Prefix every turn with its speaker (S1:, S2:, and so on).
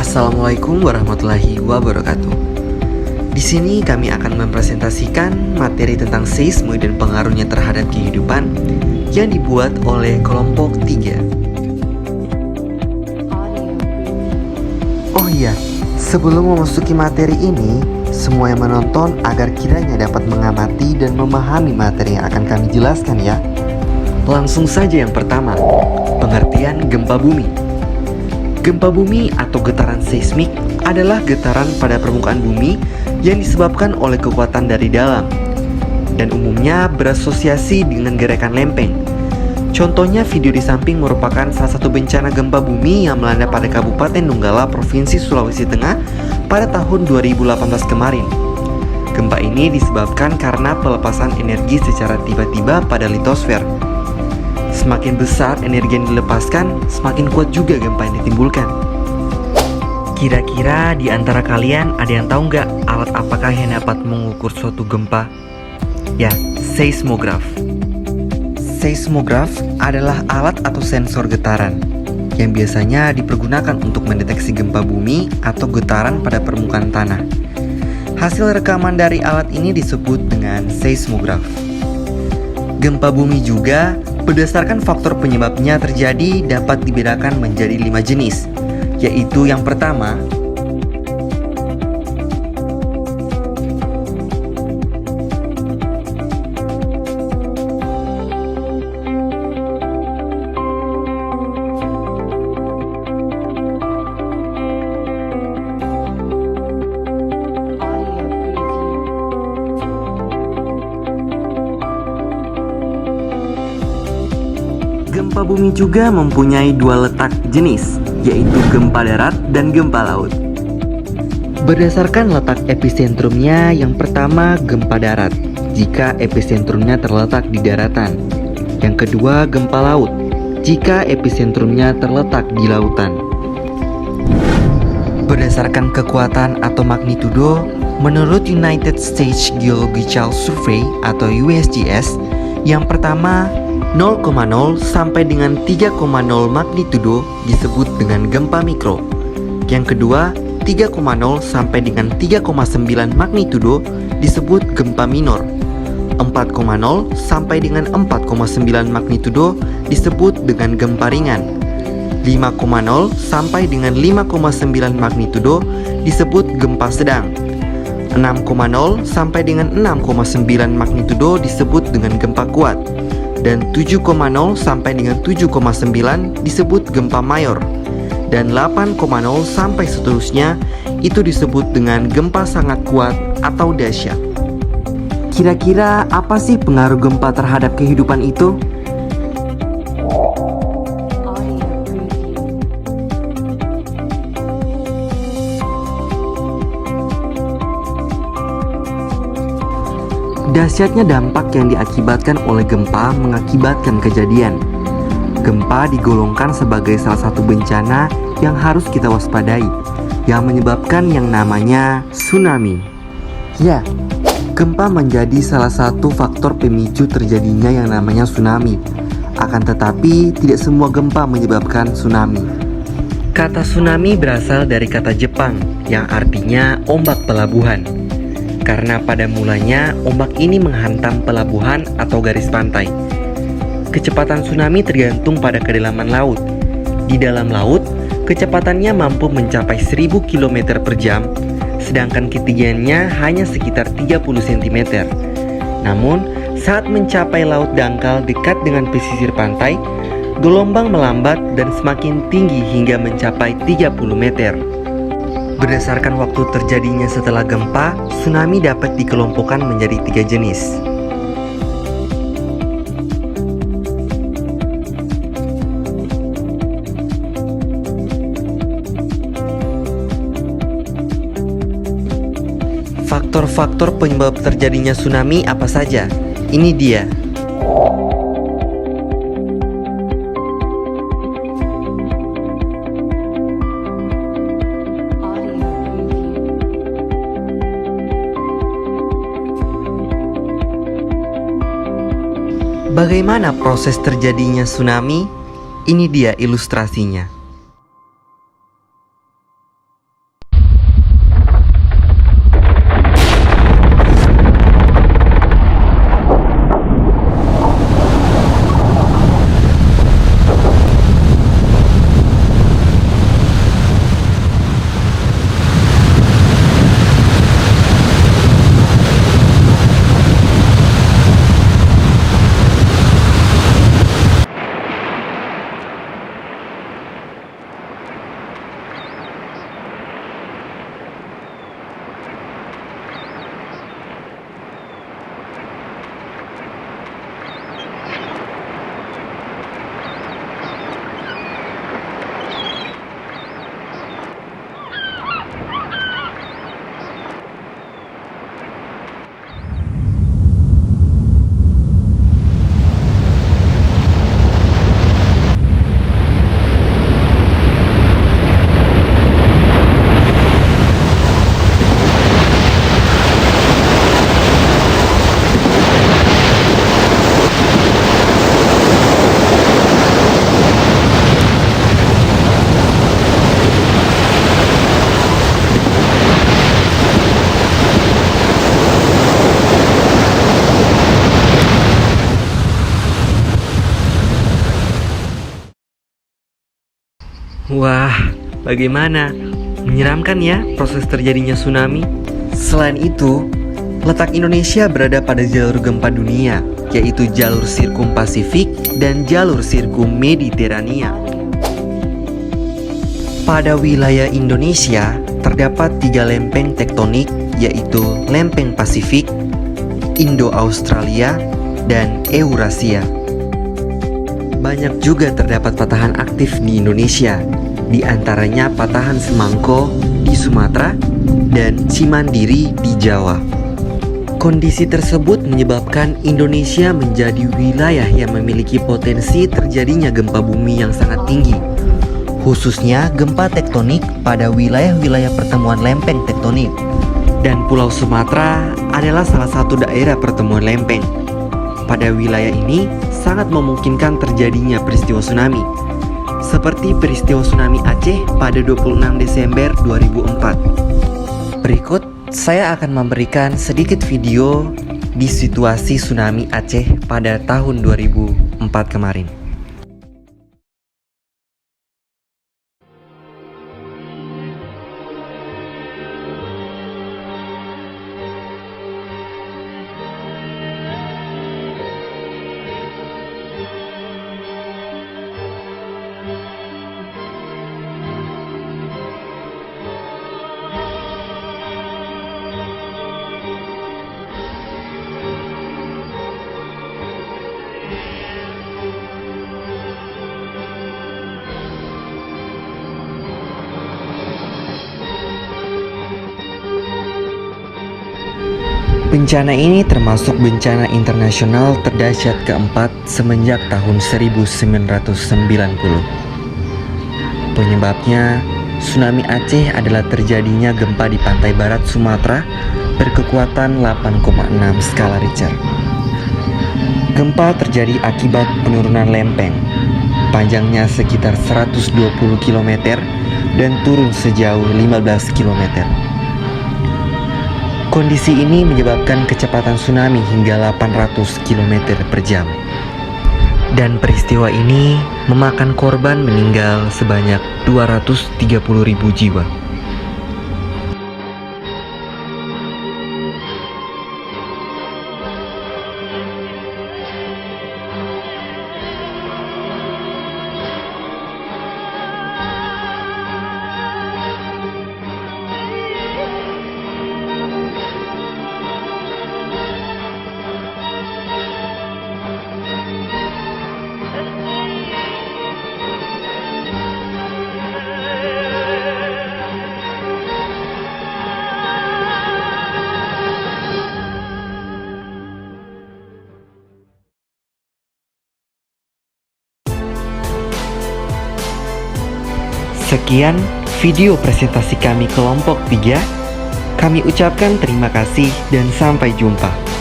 S1: Assalamualaikum warahmatullahi wabarakatuh. Di sini kami akan mempresentasikan materi tentang seisme dan pengaruhnya terhadap kehidupan yang dibuat oleh kelompok 3. Oh iya, sebelum memasuki materi ini, semua yang menonton agar kiranya dapat mengamati dan memahami materi yang akan kami jelaskan ya. Langsung saja yang pertama, pengertian gempa bumi. Gempa bumi atau getaran seismik adalah getaran pada permukaan bumi yang disebabkan oleh kekuatan dari dalam dan umumnya berasosiasi dengan gerakan lempeng. Contohnya video di samping merupakan salah satu bencana gempa bumi yang melanda pada Kabupaten Donggala, Provinsi Sulawesi Tengah pada tahun 2018 kemarin. Gempa ini disebabkan karena pelepasan energi secara tiba-tiba pada litosfer. Semakin besar energi yang dilepaskan, semakin kuat juga gempa yang ditimbulkan. Kira-kira di antara kalian ada yang tahu nggak alat apakah yang dapat mengukur suatu gempa? Ya, seismograf. Seismograf adalah alat atau sensor getaran yang biasanya dipergunakan untuk mendeteksi gempa bumi atau getaran pada permukaan tanah. Hasil rekaman dari alat ini disebut dengan seismograf. Gempa bumi juga berdasarkan faktor penyebabnya terjadi dapat dibedakan menjadi 5 jenis, yaitu yang pertama, gempa bumi juga mempunyai dua letak jenis, yaitu gempa darat dan gempa laut. Berdasarkan letak episentrumnya, yang pertama gempa darat, jika episentrumnya terletak di daratan. Yang kedua gempa laut, jika episentrumnya terletak di lautan. Berdasarkan kekuatan atau magnitudo, menurut United States Geological Survey atau USGS, yang pertama 0,0 sampai dengan 3,0 magnitudo disebut dengan gempa mikro. Yang kedua, 3,0 sampai dengan 3,9 magnitudo disebut gempa minor. 4,0 sampai dengan 4,9 magnitudo disebut dengan gempa ringan. 5,0 sampai dengan 5,9 magnitudo disebut gempa sedang. 6,0 sampai dengan 6,9 magnitudo disebut dengan gempa kuat. Dan 7,0 sampai dengan 7,9 disebut gempa mayor. Dan 8,0 sampai seterusnya itu disebut dengan gempa sangat kuat atau dahsyat. Kira-kira apa sih pengaruh gempa terhadap kehidupan itu? Dahsyatnya dampak yang diakibatkan oleh gempa mengakibatkan kejadian. Gempa digolongkan sebagai salah satu bencana yang harus kita waspadai, yang menyebabkan yang namanya tsunami. Ya, gempa menjadi salah satu faktor pemicu terjadinya yang namanya tsunami. Akan tetapi, tidak semua gempa menyebabkan tsunami. Kata tsunami berasal dari kata Jepang yang artinya ombak pelabuhan. Karena pada mulanya ombak ini menghantam pelabuhan atau garis pantai. Kecepatan tsunami tergantung pada kedalaman laut. Di dalam laut, kecepatannya mampu mencapai 1000 km per jam, sedangkan ketinggiannya hanya sekitar 30 cm. Namun, saat mencapai laut dangkal dekat dengan pesisir pantai, gelombang melambat dan semakin tinggi hingga mencapai 30 meter. Berdasarkan waktu terjadinya setelah gempa, tsunami dapat dikelompokkan menjadi 3 jenis. Faktor-faktor penyebab terjadinya tsunami apa saja? Ini dia. Bagaimana proses terjadinya tsunami? Ini dia ilustrasinya. Wah, bagaimana? Menyeramkan ya proses terjadinya tsunami. Selain itu, letak Indonesia berada pada jalur gempa dunia, yaitu jalur sirkum Pasifik dan jalur sirkum Mediterania. Pada wilayah Indonesia, terdapat 3 lempeng tektonik, yaitu lempeng Pasifik, Indo-Australia, dan Eurasia. Banyak juga terdapat patahan aktif di Indonesia, di antaranya patahan Semangko di Sumatera dan Cimandiri di Jawa. Kondisi tersebut menyebabkan Indonesia menjadi wilayah yang memiliki potensi terjadinya gempa bumi yang sangat tinggi, khususnya gempa tektonik pada wilayah-wilayah pertemuan lempeng tektonik. Dan Pulau Sumatera adalah salah satu daerah pertemuan lempeng. Pada wilayah ini sangat memungkinkan terjadinya peristiwa tsunami, seperti peristiwa tsunami Aceh pada 26 Desember 2004. Berikut saya akan memberikan sedikit video di situasi tsunami Aceh pada tahun 2004 kemarin. Bencana ini termasuk bencana internasional terdahsyat keempat semenjak tahun 1990. Penyebabnya, tsunami Aceh adalah terjadinya gempa di pantai barat Sumatera berkekuatan 8,6 skala Richter. Gempa terjadi akibat penurunan lempeng, panjangnya sekitar 120 km dan turun sejauh 15 km. Kondisi ini menyebabkan kecepatan tsunami hingga 800 km per jam. Dan peristiwa ini memakan korban meninggal sebanyak 230.000 jiwa. Sekian video presentasi kami kelompok 3. Kami ucapkan terima kasih dan sampai jumpa.